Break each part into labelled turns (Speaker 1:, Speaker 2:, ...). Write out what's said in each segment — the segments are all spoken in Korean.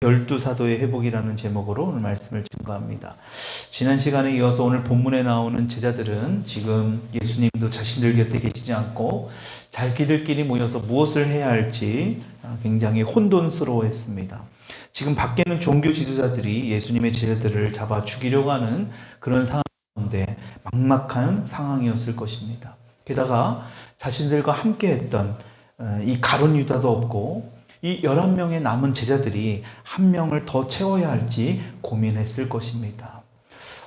Speaker 1: 열두 사도의 회복이라는 제목으로 오늘 말씀을 증거합니다. 지난 시간에 이어서 오늘 본문에 나오는 제자들은 지금 예수님도 자신들 곁에 계시지 않고 자기들끼리 모여서 무엇을 해야 할지 굉장히 혼돈스러워했습니다. 지금 밖에는 종교 지도자들이 예수님의 제자들을 잡아 죽이려고 하는 그런 상황 가운데 막막한 상황이었을 것입니다. 게다가 자신들과 함께 했던 이 가룟 유다도 없고 이 11명의 남은 제자들이 한 명을 더 채워야 할지 고민했을 것입니다.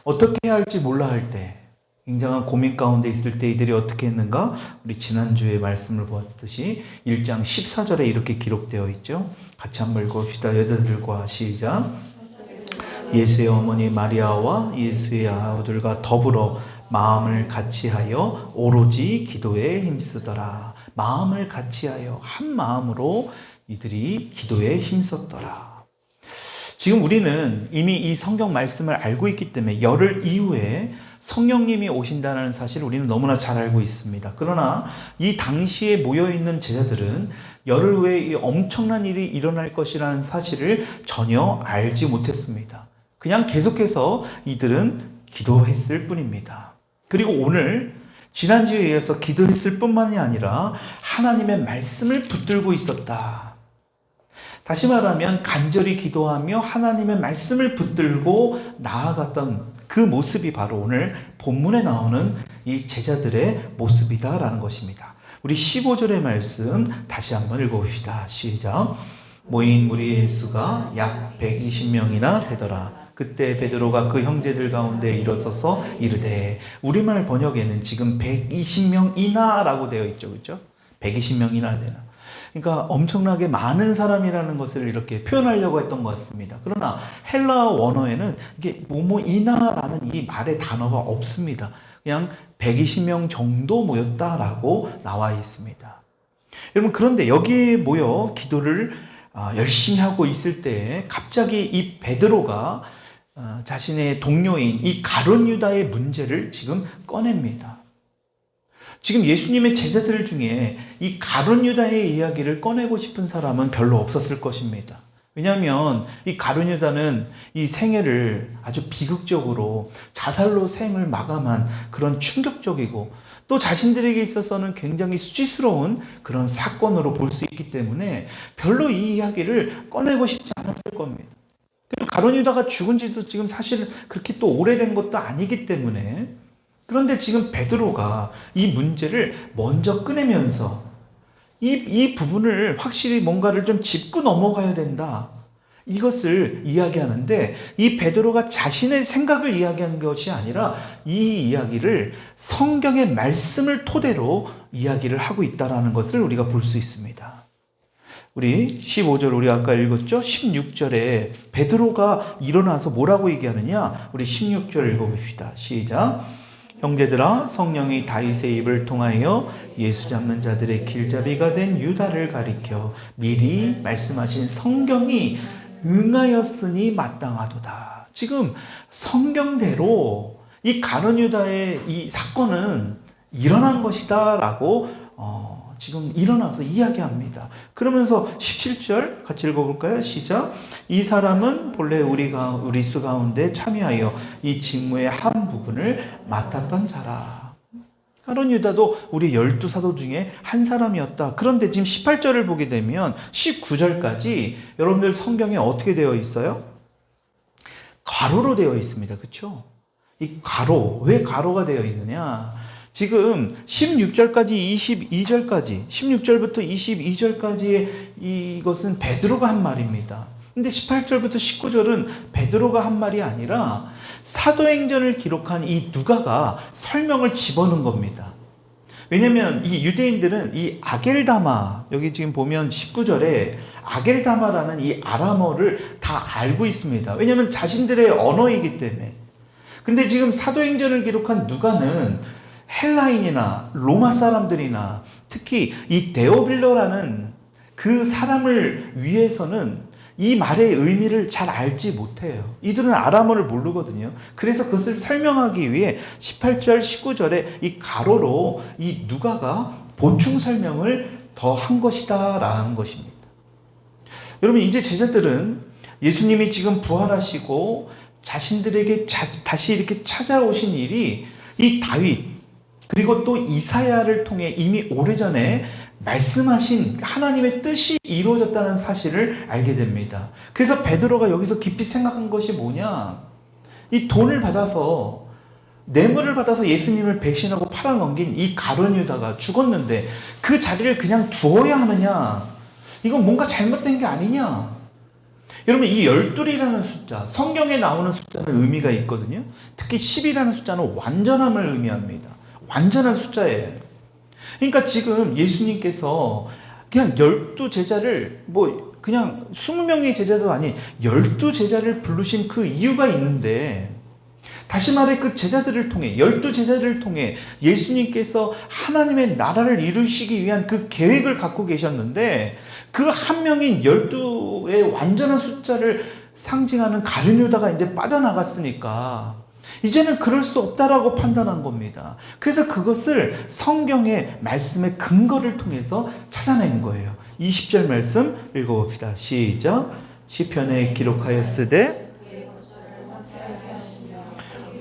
Speaker 1: 어떻게 해야 할지 몰라 할 때, 굉장한 고민 가운데 있을 때 이들이 어떻게 했는가? 우리 지난주에 말씀을 보았듯이 1장 14절에 이렇게 기록되어 있죠. 같이 한번 읽어봅시다. 여자들과 시작. 예수의 어머니 마리아와 예수의 아우들과 더불어 마음을 같이하여 오로지 기도에 힘쓰더라. 마음을 같이하여 한 마음으로 이들이 기도에 힘썼더라. 지금 우리는 이미 이 성경 말씀을 알고 있기 때문에 열흘 이후에 성령님이 오신다는 사실을 우리는 너무나 잘 알고 있습니다. 그러나 이 당시에 모여있는 제자들은 열흘 후에 이 엄청난 일이 일어날 것이라는 사실을 전혀 알지 못했습니다. 그냥 계속해서 이들은 기도했을 뿐입니다. 그리고 오늘 지난주에 이어서 기도했을 뿐만이 아니라 하나님의 말씀을 붙들고 있었다. 다시 말하면 간절히 기도하며 하나님의 말씀을 붙들고 나아갔던 그 모습이 바로 오늘 본문에 나오는 이 제자들의 모습이다라는 것입니다. 우리 15절의 말씀 다시 한번 읽어봅시다. 시작. 모인 무리의 수가 약 120명이나 되더라. 그때 베드로가 그 형제들 가운데 일어서서 이르되, 우리말 번역에는 지금 120명이나 라고 되어 있죠. 그렇죠? 120명이나 되나. 그러니까 엄청나게 많은 사람이라는 것을 이렇게 표현하려고 했던 것 같습니다. 그러나 헬라 원어에는 이게 뭐뭐이나라는 이 말의 단어가 없습니다. 그냥 120명 정도 모였다라고 나와 있습니다. 여러분, 그런데 여기에 모여 기도를 열심히 하고 있을 때 갑자기 이 베드로가 자신의 동료인 이 가룟 유다의 문제를 지금 꺼냅니다. 지금 예수님의 제자들 중에 이 가룟 유다의 이야기를 꺼내고 싶은 사람은 별로 없었을 것입니다. 왜냐하면 이 가룟 유다는 이 생애를 아주 비극적으로 자살로 생을 마감한 그런 충격적이고 또 자신들에게 있어서는 굉장히 수치스러운 그런 사건으로 볼 수 있기 때문에 별로 이 이야기를 꺼내고 싶지 않았을 겁니다. 그리고 가룟 유다가 죽은 지도 지금 사실 그렇게 또 오래된 것도 아니기 때문에, 그런데 지금 베드로가 이 문제를 먼저 꺼내면서 이 부분을 확실히 뭔가를 좀 짚고 넘어가야 된다, 이것을 이야기하는데, 이 베드로가 자신의 생각을 이야기한 것이 아니라 이 이야기를 성경의 말씀을 토대로 이야기를 하고 있다는 것을 우리가 볼 수 있습니다. 우리 15절 우리 아까 읽었죠? 16절에 베드로가 일어나서 뭐라고 얘기하느냐? 우리 16절 읽어봅시다. 시작. 형제들아, 성령이 다윗의 입을 통하여 예수 잡는 자들의 길잡이가 된 유다를 가리켜 미리 말씀하신 성경이 응하였으니 마땅하도다. 지금 성경대로 이 가룟 유다의 이 사건은 일어난 것이다 라고 지금 일어나서 이야기합니다. 그러면서 17절 같이 읽어볼까요? 시작. 이 사람은 본래 우리 수 가운데 참여하여 이 직무의 한 부분을 맡았던 자라. 가룟 유다도 우리 12사도 중에 한 사람이었다. 그런데 지금 18절을 보게 되면 19절까지 여러분들 성경에 어떻게 되어 있어요? 가로로 되어 있습니다. 그렇죠? 이 가로, 왜 가로가 되어 있느냐? 지금 16절까지 22절까지 16절부터 22절까지의 이것은 베드로가 한 말입니다. 근데 18절부터 19절은 베드로가 한 말이 아니라 사도행전을 기록한 이 누가가 설명을 집어넣은 겁니다. 왜냐하면 이 유대인들은 이 아겔다마, 여기 지금 보면 19절에 아겔다마라는 이 아람어를 다 알고 있습니다. 왜냐하면 자신들의 언어이기 때문에. 근데 지금 사도행전을 기록한 누가는 헬라인이나 로마 사람들이나 특히 이 데오빌로라는 그 사람을 위해서는 이 말의 의미를 잘 알지 못해요. 이들은 아람어를 모르거든요. 그래서 그것을 설명하기 위해 18절, 19절에 이 가로로 이 누가가 보충 설명을 더 한 것이다 라는 것입니다. 여러분, 이제 제자들은 예수님이 지금 부활하시고 자신들에게 다시 이렇게 찾아오신 일이 이 다윗 그리고 또 이사야를 통해 이미 오래전에 말씀하신 하나님의 뜻이 이루어졌다는 사실을 알게 됩니다. 그래서 베드로가 여기서 깊이 생각한 것이 뭐냐? 이 돈을 받아서 뇌물을 받아서 예수님을 배신하고 팔아넘긴 이 가룟 유다가 죽었는데 그 자리를 그냥 두어야 하느냐? 이건 뭔가 잘못된 게 아니냐? 여러분 이 12이라는 숫자, 성경에 나오는 숫자는 의미가 있거든요. 특히 10이라는 숫자는 완전함을 의미합니다. 완전한 숫자예요. 그러니까 지금 예수님께서 그냥 12제자를 그냥 20명의 제자도 아닌 12제자를 부르신 그 이유가 있는데, 다시 말해 그 제자들을 통해 12제자들을 통해 예수님께서 하나님의 나라를 이루시기 위한 그 계획을 갖고 계셨는데, 그 한 명인 12의 완전한 숫자를 상징하는 가룟 유다가 이제 빠져나갔으니까 이제는 그럴 수 없다라고 판단한 겁니다. 그래서 그것을 성경의 말씀의 근거를 통해서 찾아낸 거예요. 20절 말씀 읽어봅시다. 시작. 시편에 기록하였으되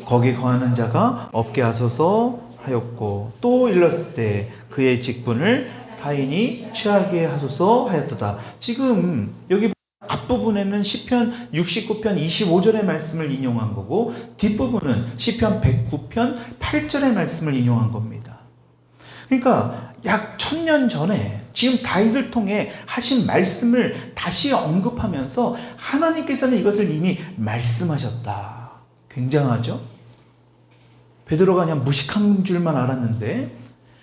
Speaker 1: 거기 거하는 자가 없게 하소서 하였고, 또 일렀을 때 그의 직분을 타인이 취하게 하소서 하였도다. 지금 여기 앞부분에는 시편 69편 25절의 말씀을 인용한 거고, 뒷부분은 시편 109편 8절의 말씀을 인용한 겁니다. 그러니까 약 1000년 전에 지금 다윗을 통해 하신 말씀을 다시 언급하면서 하나님께서는 이것을 이미 말씀하셨다. 굉장하죠? 베드로가 그냥 무식한 줄만 알았는데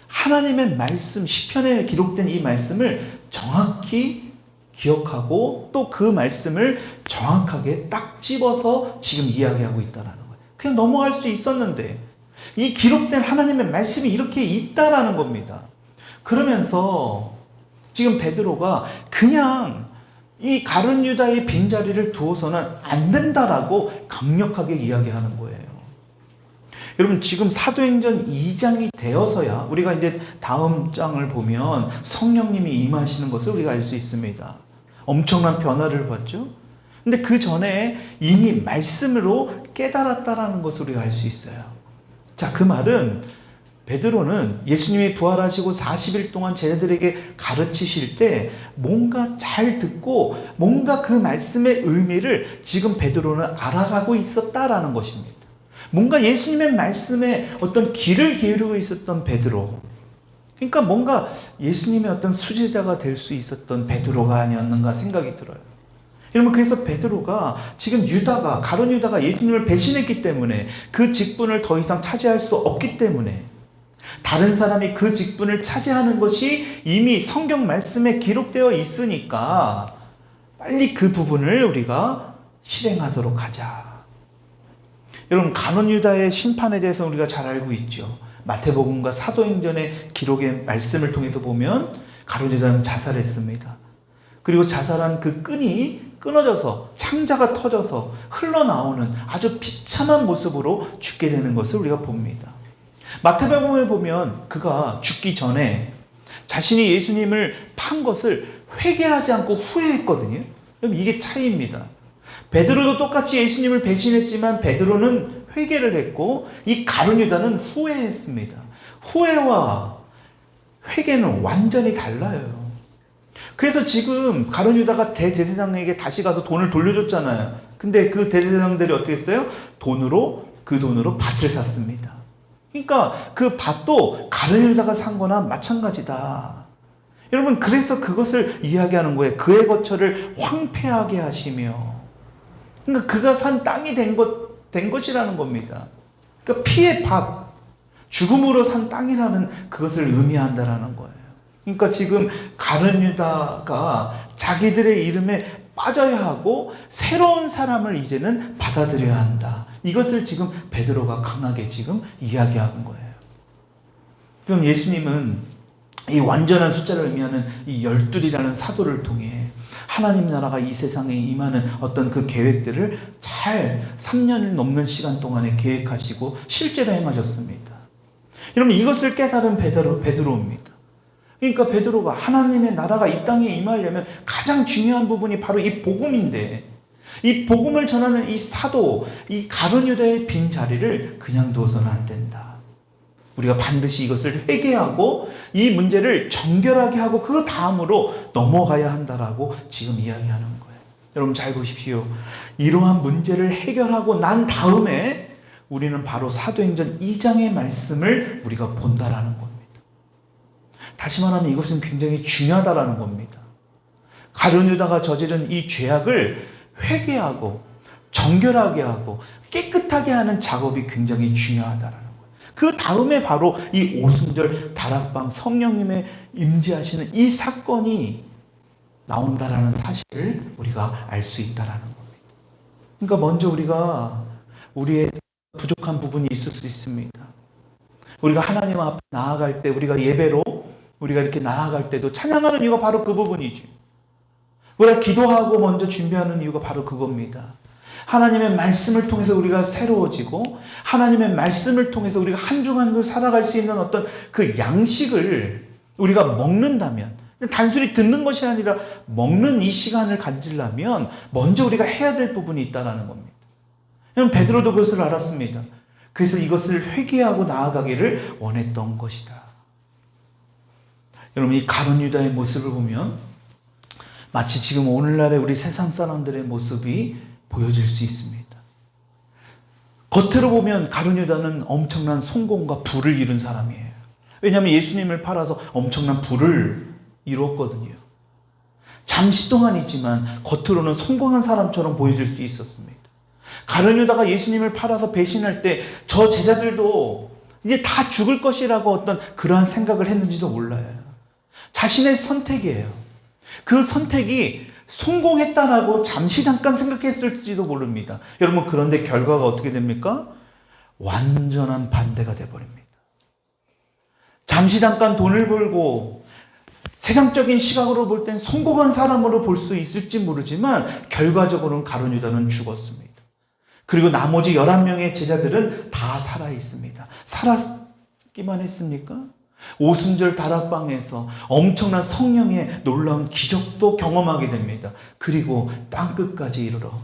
Speaker 1: 하나님의 말씀, 시편에 기록된 이 말씀을 정확히 기억하고 또 그 말씀을 정확하게 딱 집어서 지금 이야기하고 있다는 거예요. 그냥 넘어갈 수 있었는데 이 기록된 하나님의 말씀이 이렇게 있다라는 겁니다. 그러면서 지금 베드로가 그냥 이 가룟 유다의 빈자리를 두어서는 안 된다라고 강력하게 이야기하는 거예요. 여러분 지금 사도행전 2장이 되어서야 우리가 이제 다음 장을 보면 성령님이 임하시는 것을 우리가 알 수 있습니다. 엄청난 변화를 봤죠. 근데 그 전에 이미 말씀으로 깨달았다라는 것을 우리가 알 수 있어요. 자, 그 말은 베드로는 예수님이 부활하시고 40일 동안 제자들에게 가르치실 때 뭔가 잘 듣고 뭔가 그 말씀의 의미를 지금 베드로는 알아가고 있었다라는 것입니다. 뭔가 예수님의 말씀에 어떤 귀를 기울이고 있었던 베드로, 그러니까 뭔가 예수님의 어떤 수제자가 될 수 있었던 베드로가 아니었는가 생각이 들어요. 여러분 그래서 베드로가 지금 가룟 유다가 예수님을 배신했기 때문에 그 직분을 더 이상 차지할 수 없기 때문에 다른 사람이 그 직분을 차지하는 것이 이미 성경 말씀에 기록되어 있으니까 빨리 그 부분을 우리가 실행하도록 하자. 여러분 가룟 유다의 심판에 대해서 우리가 잘 알고 있죠. 마태복음과 사도행전의 기록의 말씀을 통해서 보면 가룟 유다는 자살했습니다. 그리고 자살한 그 끈이 끊어져서 창자가 터져서 흘러나오는 아주 비참한 모습으로 죽게 되는 것을 우리가 봅니다. 마태복음에 보면 그가 죽기 전에 자신이 예수님을 판 것을 회개하지 않고 후회했거든요. 이게 차이입니다. 베드로도 똑같이 예수님을 배신했지만 베드로는 회개를 했고 이 가룟 유다는 후회했습니다. 후회와 회개는 완전히 달라요. 그래서 지금 가룟 유다가 대제사장에게 다시 가서 돈을 돌려줬잖아요. 근데 그 대제사장들이 어떻게 했어요? 그 돈으로 밭을 샀습니다. 그러니까 그 밭도 가룟 유다가 산 거나 마찬가지다. 여러분 그래서 그것을 이야기하는 거예요. 그의 거처를 황폐하게 하시며, 그러니까 그가 산 땅이 된 것이라는 겁니다. 그러니까 피의 밭, 죽음으로 산 땅이라는 그것을 의미한다라는 거예요. 그러니까 지금 가룟 유다가 자기들의 이름에 빠져야 하고 새로운 사람을 이제는 받아들여야 한다. 이것을 지금 베드로가 강하게 지금 이야기하는 거예요. 그럼 예수님은 이 완전한 숫자를 의미하는 이 12이라는 사도를 통해 하나님 나라가 이 세상에 임하는 어떤 그 계획들을 잘 3년을 넘는 시간 동안에 계획하시고 실제로 행하셨습니다. 여러분 이것을 깨달은 베드로입니다. 그러니까 베드로가 하나님의 나라가 이 땅에 임하려면 가장 중요한 부분이 바로 이 복음인데, 이 복음을 전하는 이 사도, 이 가룟 유다의 빈 자리를 그냥 두어서는 안 된다. 우리가 반드시 이것을 회개하고 이 문제를 정결하게 하고 그 다음으로 넘어가야 한다라고 지금 이야기하는 거예요. 여러분 잘 보십시오. 이러한 문제를 해결하고 난 다음에 우리는 바로 사도행전 2장의 말씀을 우리가 본다라는 겁니다. 다시 말하면 이것은 굉장히 중요하다라는 겁니다. 가룟 유다가 저지른 이 죄악을 회개하고 정결하게 하고 깨끗하게 하는 작업이 굉장히 중요하다라는 거예요. 그 다음에 바로 이 오순절 다락방 성령님의 임재하시는 이 사건이 나온다라는 사실을 우리가 알 수 있다라는 겁니다. 그러니까 먼저 우리가 우리의 부족한 부분이 있을 수 있습니다. 우리가 하나님 앞에 나아갈 때, 우리가 예배로 우리가 이렇게 나아갈 때도 찬양하는 이유가 바로 그 부분이지. 우리가 기도하고 먼저 준비하는 이유가 바로 그겁니다. 하나님의 말씀을 통해서 우리가 새로워지고 하나님의 말씀을 통해서 우리가 한 주 한 주 살아갈 수 있는 어떤 그 양식을 우리가 먹는다면, 단순히 듣는 것이 아니라 먹는 이 시간을 가지려면 먼저 우리가 해야 될 부분이 있다는 겁니다. 베드로도 그것을 알았습니다. 그래서 이것을 회개하고 나아가기를 원했던 것이다. 여러분, 이 가룟 유다의 모습을 보면 마치 지금 오늘날의 우리 세상 사람들의 모습이 보여질 수 있습니다. 겉으로 보면 가룟 유다는 엄청난 성공과 부를 이룬 사람이에요. 왜냐하면 예수님을 팔아서 엄청난 부를 이루었거든요. 잠시 동안이지만 겉으로는 성공한 사람처럼 보여질 수 있었습니다. 가룟 유다가 예수님을 팔아서 배신할 때 저 제자들도 이제 다 죽을 것이라고 어떤 그러한 생각을 했는지도 몰라요. 자신의 선택이에요. 그 선택이 성공했다라고 잠시 잠깐 생각했을지도 모릅니다. 여러분, 그런데 결과가 어떻게 됩니까? 완전한 반대가 되어버립니다. 잠시 잠깐 돈을 벌고 세상적인 시각으로 볼 땐 성공한 사람으로 볼 수 있을지 모르지만 결과적으로는 가룟 유다는 죽었습니다. 그리고 나머지 11명의 제자들은 다 살아있습니다. 살았기만 했습니까? 오순절 다락방에서 엄청난 성령의 놀라운 기적도 경험하게 됩니다. 그리고 땅끝까지 이르러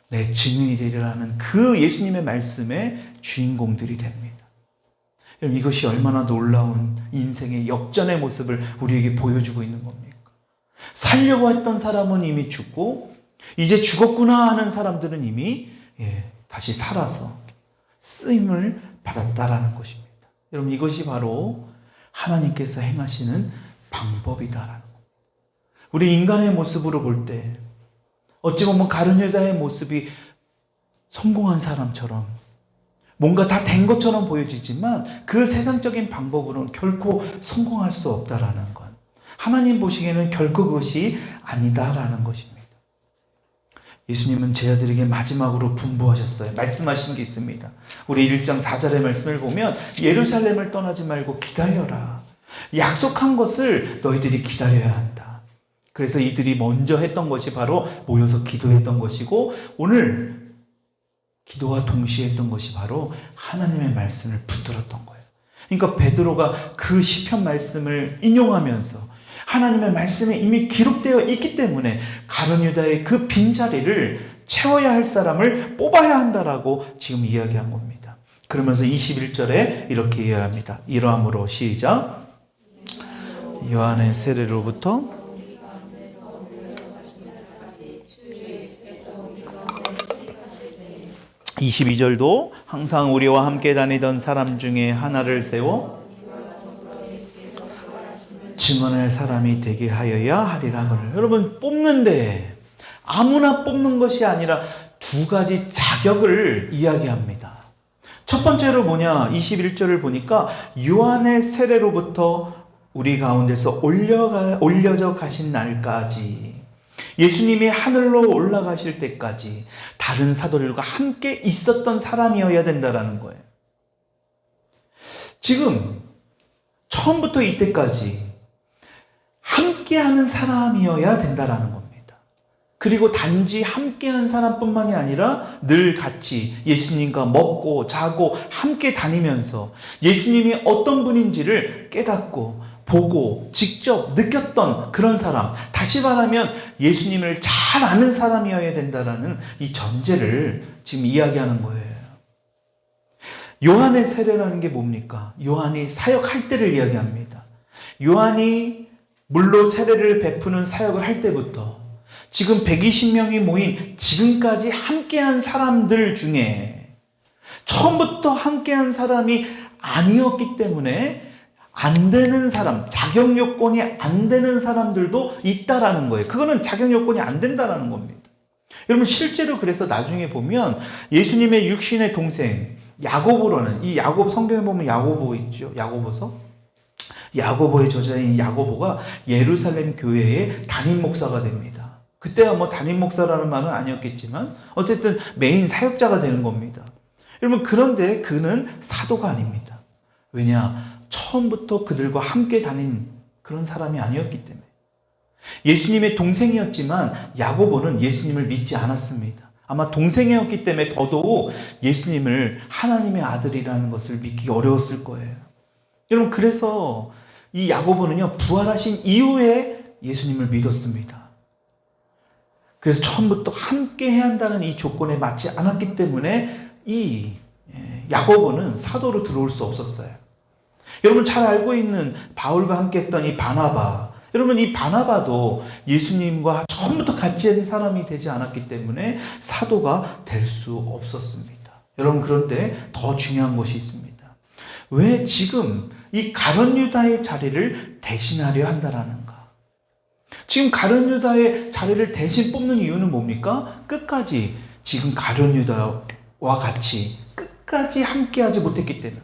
Speaker 1: 내 증인이 되리라는 그 예수님의 말씀의 주인공들이 됩니다. 여러분, 이것이 얼마나 놀라운 인생의 역전의 모습을 우리에게 보여주고 있는 겁니까? 살려고 했던 사람은 이미 죽고 이제 죽었구나 하는 사람들은 이미 다시 살아서 쓰임을 받았다라는 것입니다. 여러분, 이것이 바로 하나님께서 행하시는 방법이다라는 겁니다. 우리 인간의 모습으로 볼 때 어찌 보면 가룟 유다의 모습이 성공한 사람처럼 뭔가 다 된 것처럼 보여지지만 그 세상적인 방법으로는 결코 성공할 수 없다라는 것. 하나님 보시기에는 결코 그것이 아니다라는 것입니다. 예수님은 제자들에게 마지막으로 분부하셨어요. 말씀하신 게 있습니다. 우리 1장 4절의 말씀을 보면 예루살렘을 떠나지 말고 기다려라. 약속한 것을 너희들이 기다려야 한다. 그래서 이들이 먼저 했던 것이 바로 모여서 기도했던 것이고 오늘 기도와 동시에 했던 것이 바로 하나님의 말씀을 붙들었던 거예요. 그러니까 베드로가 그 시편 말씀을 인용하면서 하나님의 말씀에 이미 기록되어 있기 때문에 가룟 유다의 그 빈자리를 채워야 할 사람을 뽑아야 한다라고 지금 이야기한 겁니다. 그러면서 21절에 이렇게 이야기합니다. 이러함으로 시작. 요한의 세례로부터 22절도 항상 우리와 함께 다니던 사람 중에 하나를 세워 증언할 사람이 되게 하여야 하리라. 여러분, 뽑는데 아무나 뽑는 것이 아니라 두 가지 자격을 이야기합니다. 첫 번째로 뭐냐? 21절을 보니까 요한의 세례로부터 우리 가운데서 올려져 가신 날까지, 예수님이 하늘로 올라가실 때까지 다른 사도들과 함께 있었던 사람이어야 된다는 거예요. 지금 처음부터 이때까지 함께하는 사람이어야 된다라는 겁니다. 그리고 단지 함께한 사람뿐만이 아니라 늘 같이 예수님과 먹고 자고 함께 다니면서 예수님이 어떤 분인지를 깨닫고 보고 직접 느꼈던 그런 사람, 다시 말하면 예수님을 잘 아는 사람이어야 된다라는 이 전제를 지금 이야기하는 거예요. 요한의 세례라는 게 뭡니까? 요한이 사역할 때를 이야기합니다. 요한이 물로 세례를 베푸는 사역을 할 때부터 지금 120명이 모인 지금까지 함께한 사람들 중에 처음부터 함께한 사람이 아니었기 때문에 안 되는 사람, 자격 요건이 안 되는 사람들도 있다라는 거예요. 그거는 자격 요건이 안 된다라는 겁니다. 여러분 실제로 그래서 나중에 보면 예수님의 육신의 동생 야고보라는, 이 야고보, 성경에 보면 야고보 있죠. 야고보서. 야고보의 저자인 야고보가 예루살렘 교회의 담임 목사가 됩니다. 그때야 뭐 담임 목사라는 말은 아니었겠지만 어쨌든 메인 사역자가 되는 겁니다. 여러분 그런데 그는 사도가 아닙니다. 왜냐? 처음부터 그들과 함께 다닌 그런 사람이 아니었기 때문에. 예수님의 동생이었지만 야고보는 예수님을 믿지 않았습니다. 아마 동생이었기 때문에 더더욱 예수님을 하나님의 아들이라는 것을 믿기 어려웠을 거예요. 여러분 그래서 이 야고보는요 부활하신 이후에 예수님을 믿었습니다. 그래서 처음부터 함께 해야 한다는 이 조건에 맞지 않았기 때문에 이 야고보는 사도로 들어올 수 없었어요. 여러분 잘 알고 있는 바울과 함께 했던 이 바나바, 여러분 이 바나바도 예수님과 처음부터 같이 한 사람이 되지 않았기 때문에 사도가 될 수 없었습니다. 여러분 그런데 더 중요한 것이 있습니다. 왜 지금 이 가룟 유다의 자리를 대신하려 한다라는가? 지금 가룟 유다의 자리를 대신 뽑는 이유는 뭡니까? 끝까지 지금 가룟 유다와 같이 끝까지 함께하지 못했기 때문에.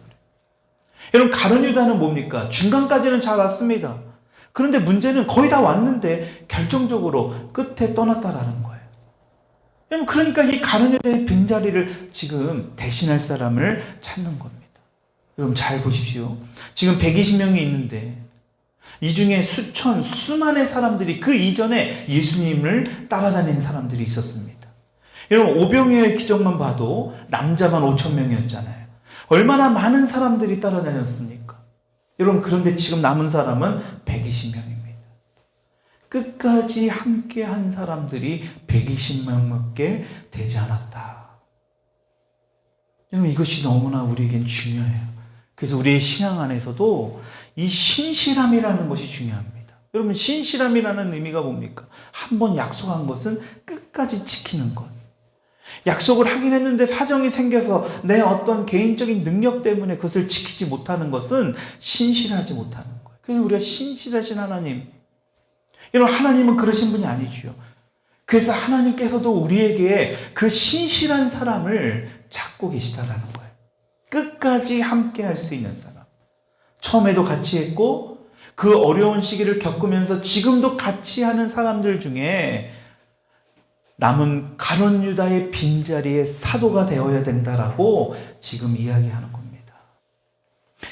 Speaker 1: 여러분 가룟 유다는 뭡니까? 중간까지는 잘 왔습니다. 그런데 문제는 거의 다 왔는데 결정적으로 끝에 떠났다라는 거예요. 여러분 그러니까 이 가룟 유다의 빈자리를 지금 대신할 사람을 찾는 겁니다. 여러분 잘 보십시오. 지금 120명이 있는데 이 중에 수천, 수만의 사람들이 그 이전에 예수님을 따라다니는 사람들이 있었습니다. 여러분 오병이어의 기적만 봐도 남자만 5,000명이었잖아요. 얼마나 많은 사람들이 따라다녔습니까? 여러분 그런데 지금 남은 사람은 120명입니다. 끝까지 함께 한 사람들이 120명밖에 되지 않았다. 여러분 이것이 너무나 우리에겐 중요해요. 그래서 우리의 신앙 안에서도 이 신실함이라는 것이 중요합니다. 여러분 신실함이라는 의미가 뭡니까? 한번 약속한 것은 끝까지 지키는 것. 약속을 하긴 했는데 사정이 생겨서 내 어떤 개인적인 능력 때문에 그것을 지키지 못하는 것은 신실하지 못하는 거예요. 그래서 우리가 신실하신 하나님, 여러분 하나님은 그러신 분이 아니죠. 그래서 하나님께서도 우리에게 그 신실한 사람을 찾고 계시다라는 거예요. 끝까지 함께 할 수 있는 사람. 처음에도 같이 했고 그 어려운 시기를 겪으면서 지금도 같이 하는 사람들 중에 남은 가룟 유다의 빈자리에 사도가 되어야 된다라고 지금 이야기하는 겁니다.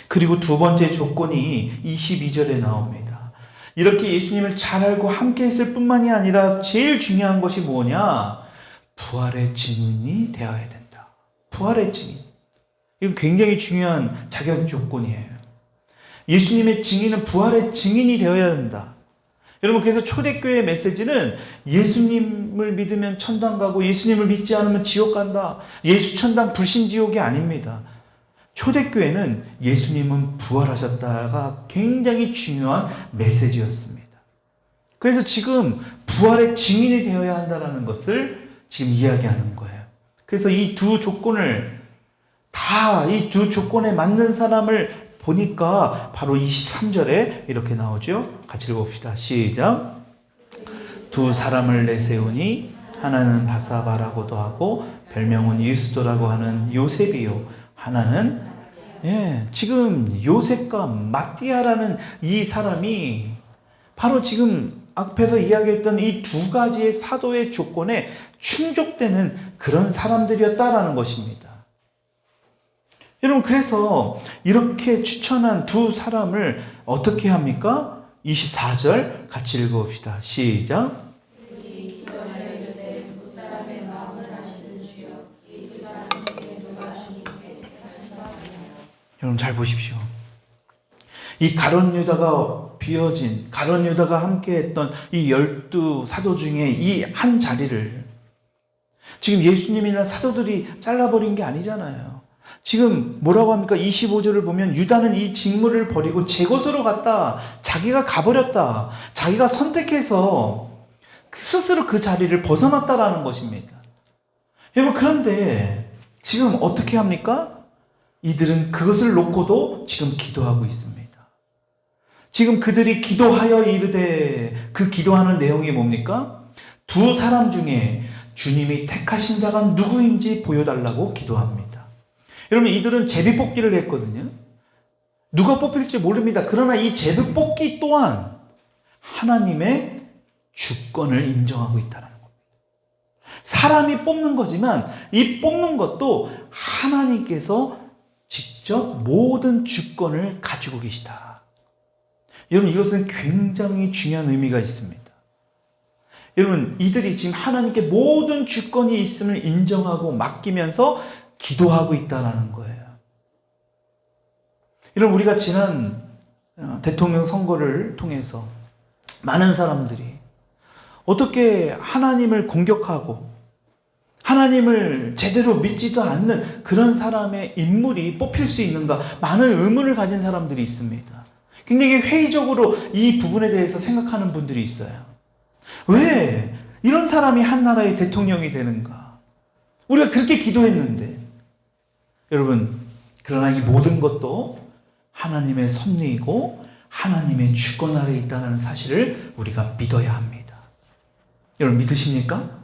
Speaker 1: 그리고 두 번째 조건이 22절에 나옵니다. 이렇게 예수님을 잘 알고 함께 했을 뿐만이 아니라 제일 중요한 것이 뭐냐? 부활의 증인이 되어야 된다. 부활의 증인. 이건 굉장히 중요한 자격 조건이에요. 예수님의 증인은 부활의 증인이 되어야 된다. 여러분 그래서 초대교회의 메시지는 예수님을 믿으면 천당 가고 예수님을 믿지 않으면 지옥 간다. 예수 천당 불신 지옥이 아닙니다. 초대교회는 예수님은 부활하셨다가 굉장히 중요한 메시지였습니다. 그래서 지금 부활의 증인이 되어야 한다는 것을 지금 이야기하는 거예요. 그래서 이 두 조건을 다 이 두 조건에 맞는 사람을 보니까 바로 23절에 이렇게 나오죠. 같이 읽어봅시다. 시작. 두 사람을 내세우니 하나는 바사바라고도 하고 별명은 유스도라고 하는 요셉이요. 하나는 지금 요셉과 마띠아라는 이 사람이 바로 지금 앞에서 이야기했던 이 두 가지의 사도의 조건에 충족되는 그런 사람들이었다라는 것입니다. 여러분 그래서 이렇게 추천한 두 사람을 어떻게 합니까? 24절 같이 읽어봅시다. 시작. 여러분 잘 보십시오. 이 가룟 유다가 비어진, 가룟 유다가 함께했던 이 12 사도 중에 이 한 자리를 지금 예수님이나 사도들이 잘라버린 게 아니잖아요. 지금 뭐라고 합니까? 25절을 보면 유다는 이 직무를 버리고 제 곳으로 갔다. 자기가 가버렸다. 자기가 선택해서 스스로 그 자리를 벗어났다라는 것입니다. 여러분, 그런데 지금 어떻게 합니까? 이들은 그것을 놓고도 지금 기도하고 있습니다. 지금 그들이 기도하여 이르되, 그 기도하는 내용이 뭡니까? 두 사람 중에 주님이 택하신 자가 누구인지 보여달라고 기도합니다. 여러분, 이들은 제비 뽑기를 했거든요. 누가 뽑힐지 모릅니다. 그러나 이 제비 뽑기 또한 하나님의 주권을 인정하고 있다는 겁니다. 사람이 뽑는 거지만 이 뽑는 것도 하나님께서 직접 모든 주권을 가지고 계시다. 여러분, 이것은 굉장히 중요한 의미가 있습니다. 여러분, 이들이 지금 하나님께 모든 주권이 있음을 인정하고 맡기면서 기도하고 있다는 거예요. 여러분, 우리가 지난 대통령 선거를 통해서 많은 사람들이 어떻게 하나님을 공격하고 하나님을 제대로 믿지도 않는 그런 사람의 인물이 뽑힐 수 있는가, 많은 의문을 가진 사람들이 있습니다. 굉장히 회의적으로 이 부분에 대해서 생각하는 분들이 있어요. 왜 이런 사람이 한 나라의 대통령이 되는가? 우리가 그렇게 기도했는데. 여러분, 그러나 이 모든 것도 하나님의 섭리이고 하나님의 주권 아래에 있다는 사실을 우리가 믿어야 합니다. 여러분, 믿으십니까?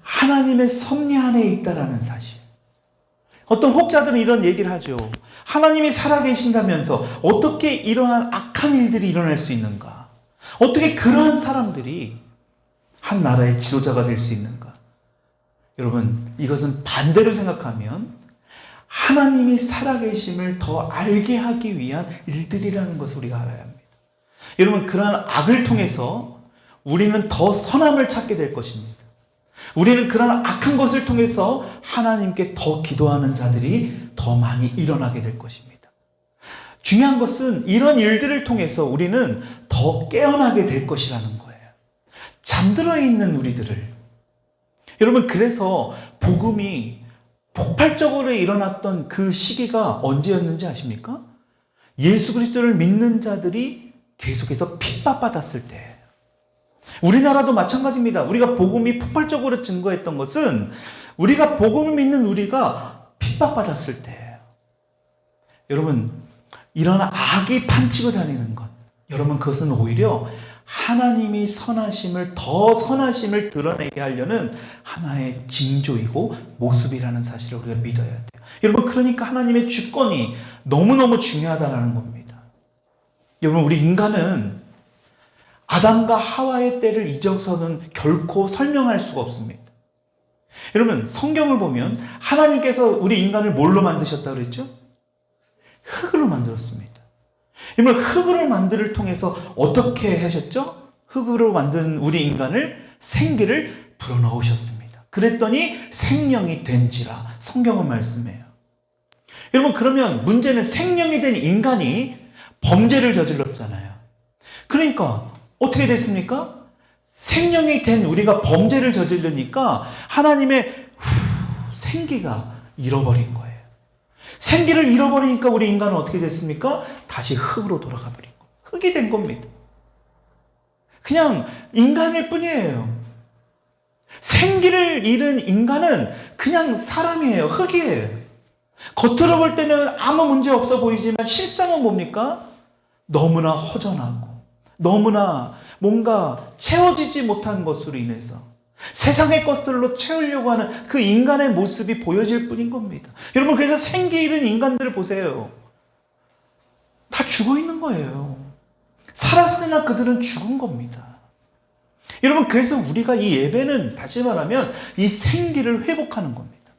Speaker 1: 하나님의 섭리 안에 있다라는 사실. 어떤 혹자들은 이런 얘기를 하죠. 하나님이 살아계신다면서 어떻게 이러한 악한 일들이 일어날 수 있는가? 어떻게 그러한 사람들이 한 나라의 지도자가 될 수 있는가? 여러분, 이것은 반대로 생각하면 하나님이 살아계심을 더 알게 하기 위한 일들이라는 것을 우리가 알아야 합니다. 여러분, 그러한 악을 통해서 우리는 더 선함을 찾게 될 것입니다. 우리는 그러한 악한 것을 통해서 하나님께 더 기도하는 자들이 더 많이 일어나게 될 것입니다. 중요한 것은 이런 일들을 통해서 우리는 더 깨어나게 될 것이라는 거예요. 잠들어 있는 우리들을. 여러분, 그래서 복음이 폭발적으로 일어났던 그 시기가 언제였는지 아십니까? 예수 그리스도를 믿는 자들이 계속해서 핍박받았을 때예요. 우리나라도 마찬가지입니다. 우리가 복음이 폭발적으로 증거했던 것은 우리가 복음을 믿는 우리가 핍박받았을 때예요. 여러분, 이런 악이 판치고 다니는 것, 여러분, 그것은 오히려 하나님이 더 선하심을 드러내게 하려는 하나의 징조이고 모습이라는 사실을 우리가 믿어야 돼요. 여러분, 그러니까 하나님의 주권이 너무너무 중요하다는 겁니다. 여러분, 우리 인간은 아담과 하와의 때를 잊어서는 결코 설명할 수가 없습니다. 여러분, 성경을 보면 하나님께서 우리 인간을 뭘로 만드셨다고 그랬죠? 흙으로 만들었습니다. 여러분, 흙으로 만들을 통해서 어떻게 하셨죠? 흙으로 만든 우리 인간을 생기를 불어넣으셨습니다. 그랬더니 생명이 된지라 성경은 말씀해요. 여러분, 그러면 문제는 생명이 된 인간이 범죄를 저질렀잖아요. 그러니까 어떻게 됐습니까? 생명이 된 우리가 범죄를 저지르니까 하나님의 생기가 잃어버린 거예요. 생기를 잃어버리니까 우리 인간은 어떻게 됐습니까? 다시 흙으로 돌아가 버린 거예요. 흙이 된 겁니다. 그냥 인간일 뿐이에요. 생기를 잃은 인간은 그냥 사람이에요. 흙이에요. 겉으로 볼 때는 아무 문제 없어 보이지만 실상은 뭡니까? 너무나 허전하고 너무나 뭔가 채워지지 못한 것으로 인해서 세상의 것들로 채우려고 하는 그 인간의 모습이 보여질 뿐인 겁니다. 여러분, 그래서 생기 잃은 인간들을 보세요. 다 죽어 있는 거예요. 살았으나 그들은 죽은 겁니다. 여러분, 그래서 우리가 이 예배는 다시 말하면 이 생기를 회복하는 겁니다.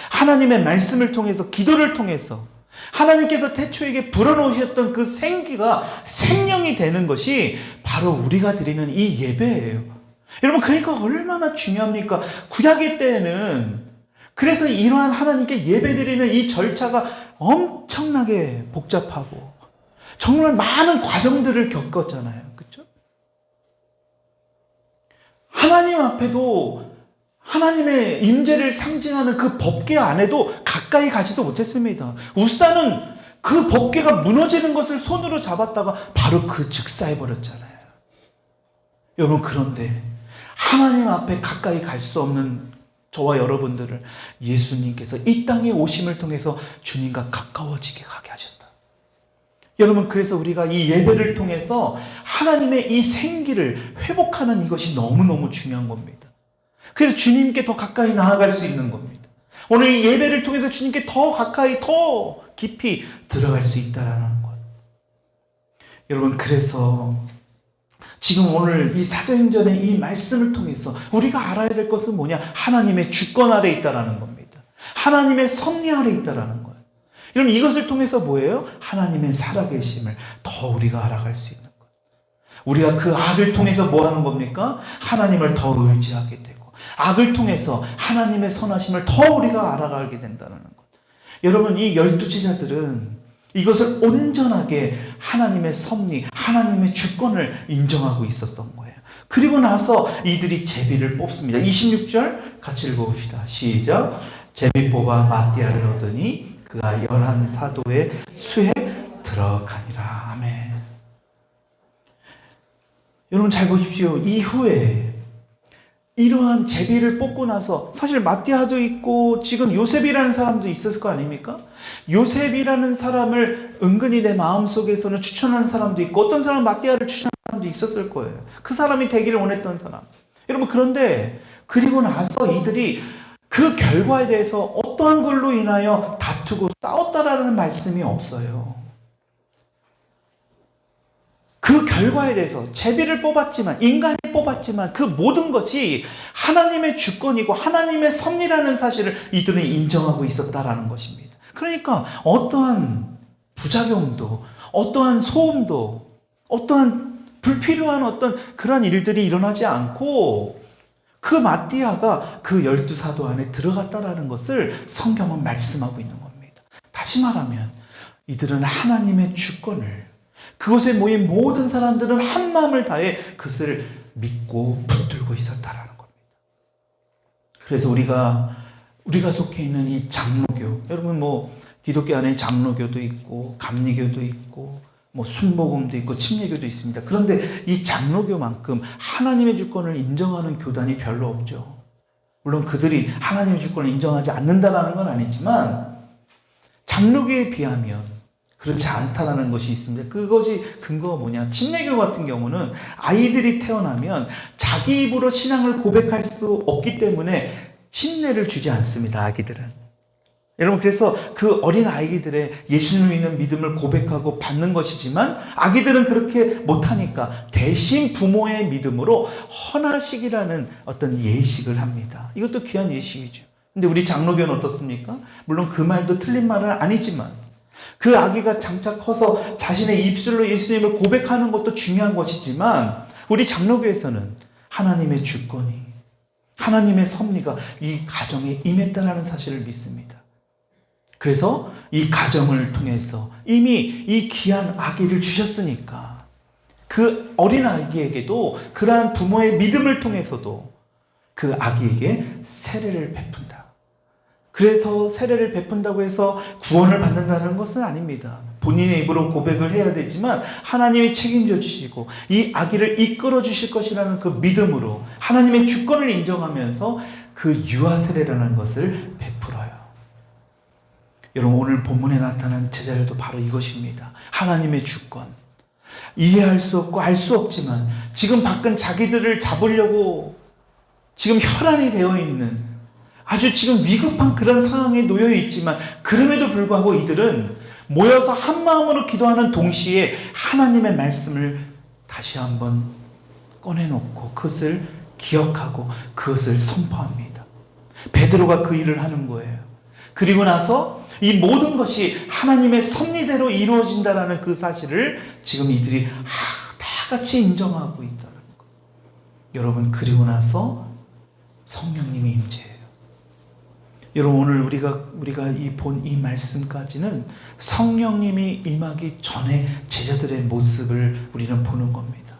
Speaker 1: 하나님의 말씀을 통해서, 기도를 통해서 하나님께서 태초에게 불어넣으셨던 그 생기가 생명이 되는 것이 바로 우리가 드리는 이 예배예요. 여러분, 그러니까 얼마나 중요합니까? 구약의 때에는 그래서 이러한 하나님께 예배드리는 이 절차가 엄청나게 복잡하고 정말 많은 과정들을 겪었잖아요. 그렇죠? 하나님 앞에도 하나님의 임재를 상징하는 그 법궤 안에도 가까이 가지도 못했습니다. 웃사는 그 법궤가 무너지는 것을 손으로 잡았다가 바로 그 즉사해 버렸잖아요. 여러분, 그런데 하나님 앞에 가까이 갈 수 없는 저와 여러분들을 예수님께서 이 땅에 오심을 통해서 주님과 가까워지게 하게 하셨다. 여러분, 그래서 우리가 이 예배를 통해서 하나님의 이 생기를 회복하는 이것이 너무너무 중요한 겁니다. 그래서 주님께 더 가까이 나아갈 수 있는 겁니다. 오늘 이 예배를 통해서 주님께 더 가까이, 더 깊이 들어갈 수 있다는 것. 여러분, 그래서 지금 오늘 이 사도행전의 이 말씀을 통해서 우리가 알아야 될 것은 뭐냐? 하나님의 주권 아래 있다라는 겁니다. 하나님의 섭리 아래 있다라는 거예요. 여러분, 이것을 통해서 뭐예요? 하나님의 살아계심을 더 우리가 알아갈 수 있는 거예요. 우리가 그 악을 통해서 뭐 하는 겁니까? 하나님을 더 의지하게 되고, 악을 통해서 하나님의 선하심을 더 우리가 알아가게 된다는 것. 여러분, 이 12제자들은 이것을 온전하게 하나님의 섭리, 하나님의 주권을 인정하고 있었던 거예요. 그리고 나서 이들이 제비를 뽑습니다. 26절 같이 읽어봅시다. 시작. 제비 뽑아 마띠아를 얻으니 그가 11사도의 수에 들어가니라. 아멘. 여러분, 잘 보십시오. 이후에 이러한 제비를 뽑고 나서 사실 마띠아도 있고 지금 요셉이라는 사람도 있었을 거 아닙니까? 요셉이라는 사람을 은근히 내 마음속에서는 추천하는 사람도 있고, 어떤 사람은 마띠아를 추천하는 사람도 있었을 거예요. 그 사람이 되기를 원했던 사람. 여러분, 그런데 그리고 나서 이들이 그 결과에 대해서 어떠한 걸로 인하여 다투고 싸웠다라는 말씀이 없어요. 그 결과에 대해서 제비를 뽑았지만, 인간이 뽑았지만 그 모든 것이 하나님의 주권이고 하나님의 섭리라는 사실을 이들은 인정하고 있었다라는 것입니다. 그러니까 어떠한 부작용도, 어떠한 소음도, 어떠한 불필요한 어떤 그런 일들이 일어나지 않고 그 마띠아가 그 12사도 안에 들어갔다라는 것을 성경은 말씀하고 있는 겁니다. 다시 말하면 이들은 하나님의 주권을, 그곳에 모인 모든 사람들은 한 마음을 다해 그것을 믿고 붙들고 있었다라는 겁니다. 그래서 우리가 속해 있는 이 장로교, 여러분 기독교 안에 장로교도 있고 감리교도 있고 순복음도 있고 침례교도 있습니다. 그런데 이 장로교만큼 하나님의 주권을 인정하는 교단이 별로 없죠. 물론 그들이 하나님의 주권을 인정하지 않는다는 건 아니지만 장로교에 비하면 그렇지 않다라는 것이 있습니다. 그것이 근거가 뭐냐? 침례교 같은 경우는 아이들이 태어나면 자기 입으로 신앙을 고백할 수 없기 때문에 침례를 주지 않습니다. 아기들은. 여러분, 그래서 그 어린 아이들의 예수님을 믿는 믿음을 고백하고 받는 것이지만 아기들은 그렇게 못하니까 대신 부모의 믿음으로 헌화식이라는 어떤 예식을 합니다. 이것도 귀한 예식이죠. 근데 우리 장로교는 어떻습니까? 물론 그 말도 틀린 말은 아니지만 그 아기가 장차 커서 자신의 입술로 예수님을 고백하는 것도 중요한 것이지만 우리 장로교에서는 하나님의 주권이, 하나님의 섭리가 이 가정에 임했다는 사실을 믿습니다. 그래서 이 가정을 통해서 이미 이 귀한 아기를 주셨으니까 그 어린 아기에게도 그러한 부모의 믿음을 통해서도 그 아기에게 세례를 베푼다. 그래서 세례를 베푼다고 해서 구원을 받는다는 것은 아닙니다. 본인의 입으로 고백을 해야 되지만 하나님이 책임져 주시고 이 아기를 이끌어 주실 것이라는 그 믿음으로 하나님의 주권을 인정하면서 그 유아 세례라는 것을 베풀어요. 여러분, 오늘 본문에 나타난 제자들도 바로 이것입니다. 하나님의 주권. 이해할 수 없고 알 수 없지만 지금 밖은 자기들을 잡으려고 지금 혈안이 되어 있는 아주 지금 위급한 그런 상황에 놓여 있지만 그럼에도 불구하고 이들은 모여서 한 마음으로 기도하는 동시에 하나님의 말씀을 다시 한번 꺼내놓고 그것을 기억하고 그것을 선포합니다. 베드로가 그 일을 하는 거예요. 그리고 나서 이 모든 것이 하나님의 섭리대로 이루어진다라는 그 사실을 지금 이들이 다 같이 인정하고 있다는 것. 여러분, 그리고 나서 성령님이 임재해요. 여러분, 오늘 우리가 본 이 말씀까지는 성령님이 임하기 전에 제자들의 모습을 우리는 보는 겁니다.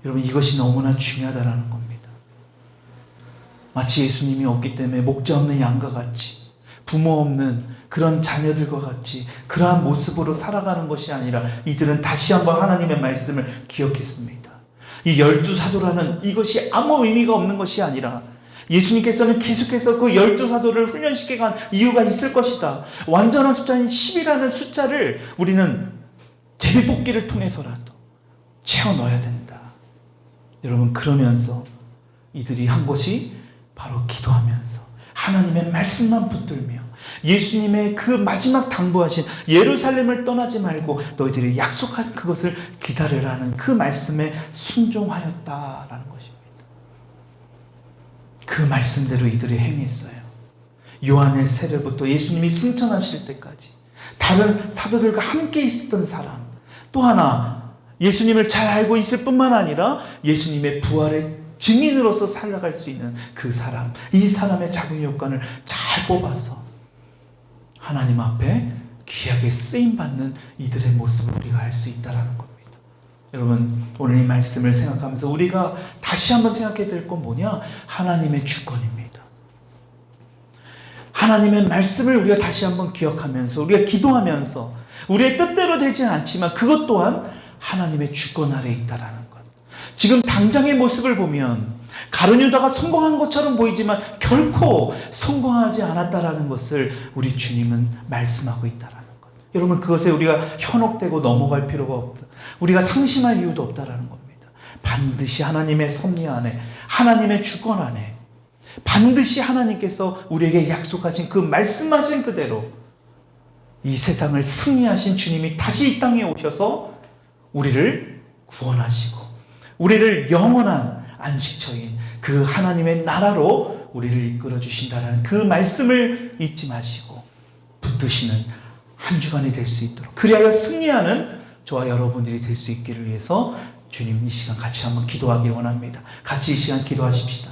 Speaker 1: 여러분, 이것이 너무나 중요하다는 겁니다. 마치 예수님이 없기 때문에 목자 없는 양과 같이, 부모 없는 그런 자녀들과 같이 그러한 모습으로 살아가는 것이 아니라 이들은 다시 한번 하나님의 말씀을 기억했습니다. 이 12사도라는 이것이 아무 의미가 없는 것이 아니라 예수님께서는 계속해서 그 12사도를 훈련시켜 간 이유가 있을 것이다. 완전한 숫자인 10이라는 숫자를 우리는 제비뽑기를 통해서라도 채워 넣어야 된다. 여러분, 그러면서 이들이 한 것이 바로 기도하면서 하나님의 말씀만 붙들며 예수님의 그 마지막 당부하신 예루살렘을 떠나지 말고 너희들이 약속한 그것을 기다리라는 그 말씀에 순종하였다라는 것입니다. 그 말씀대로 이들이 행했어요. 요한의 세례부터 예수님이 승천하실 때까지 다른 사도들과 함께 있었던 사람, 또 하나 예수님을 잘 알고 있을 뿐만 아니라 예수님의 부활의 증인으로서 살아갈 수 있는 그 사람, 이 사람의 작용 요건을 잘 뽑아서 하나님 앞에 귀하게 쓰임받는 이들의 모습을 우리가 알 수 있다는 겁니다. 여러분, 오늘 이 말씀을 생각하면서 우리가 다시 한번 생각해야 될 건 뭐냐? 하나님의 주권입니다. 하나님의 말씀을 우리가 다시 한번 기억하면서 우리가 기도하면서 우리의 뜻대로 되지는 않지만 그것 또한 하나님의 주권 아래에 있다라는 것. 지금 당장의 모습을 보면 가룟 유다가 성공한 것처럼 보이지만 결코 성공하지 않았다라는 것을 우리 주님은 말씀하고 있다라는 것. 여러분, 그것에 우리가 현혹되고 넘어갈 필요가 없다. 우리가 상심할 이유도 없다라는 겁니다. 반드시 하나님의 섭리 안에, 하나님의 주권 안에 반드시 하나님께서 우리에게 약속하신 그 말씀하신 그대로 이 세상을 승리하신 주님이 다시 이 땅에 오셔서 우리를 구원하시고 우리를 영원한 안식처인 그 하나님의 나라로 우리를 이끌어 주신다는 그 말씀을 잊지 마시고 붙드시는 한 주간이 될 수 있도록, 그리하여 승리하는 저와 여러분들이 될 수 있기를 위해서 주님 이 시간 같이 한번 기도하기를 원합니다. 같이 이 시간 기도하십시다.